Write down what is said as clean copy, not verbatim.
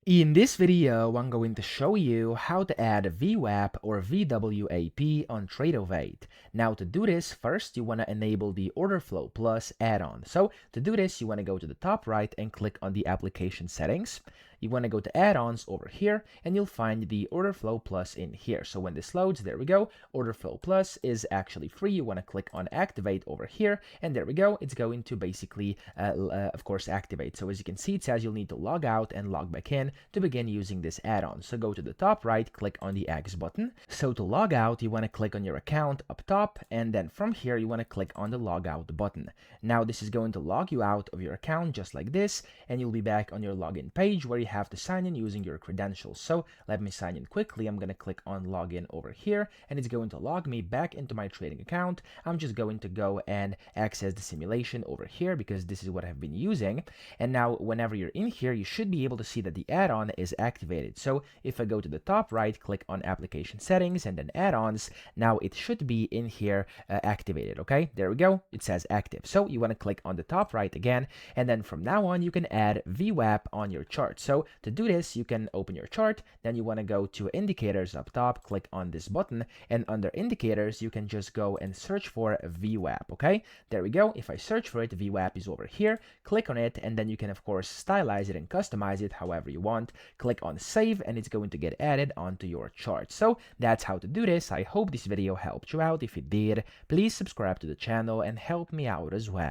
In this video, I'm going to show you how to add VWAP or VWAP on Tradovate. Now to do this, first you want to enable the Order Flow Plus add-on. So to do this, you want to go to the top right and click on the application settings. You want to go to add-ons over here and you'll find the Order Flow Plus in here. So when this loads, there we go. Order Flow Plus is actually free. You want to click on activate over here and there we go. It's going to basically, of course, activate. So as you can see, it says you'll need to log out and log back in to begin using this add-on. So go to the top right, click on the X button. So to log out, you want to click on your account up top, and then from here you want to click on the log out button. Now this is going to log you out of your account just like this, and you'll be back on your login page where you have to sign in using your credentials. So let me sign in quickly. I'm going to click on login over here, and it's going to log me back into my trading account. I'm just going to go and access the simulation over here because this is what I've been using. And now whenever you're in here, you should be able to see that the add-on is activated. So if I go to the top right, click on application settings and then add-ons, now it should be in here activated. Okay, there we go. It says active. So you want to click on the top right again, and then from now on you can add VWAP on your chart. So to do this, you can open your chart, then you want to go to indicators up top, click on this button, and under indicators you can just go and search for VWAP. Okay, there we go. If I search for it, VWAP is over here. Click on it, and then you can of course stylize it and customize it however you want. Click on save and it's going to get added onto your chart. So that's how to do this. I hope this video helped you out. If it did, please subscribe to the channel and help me out as well.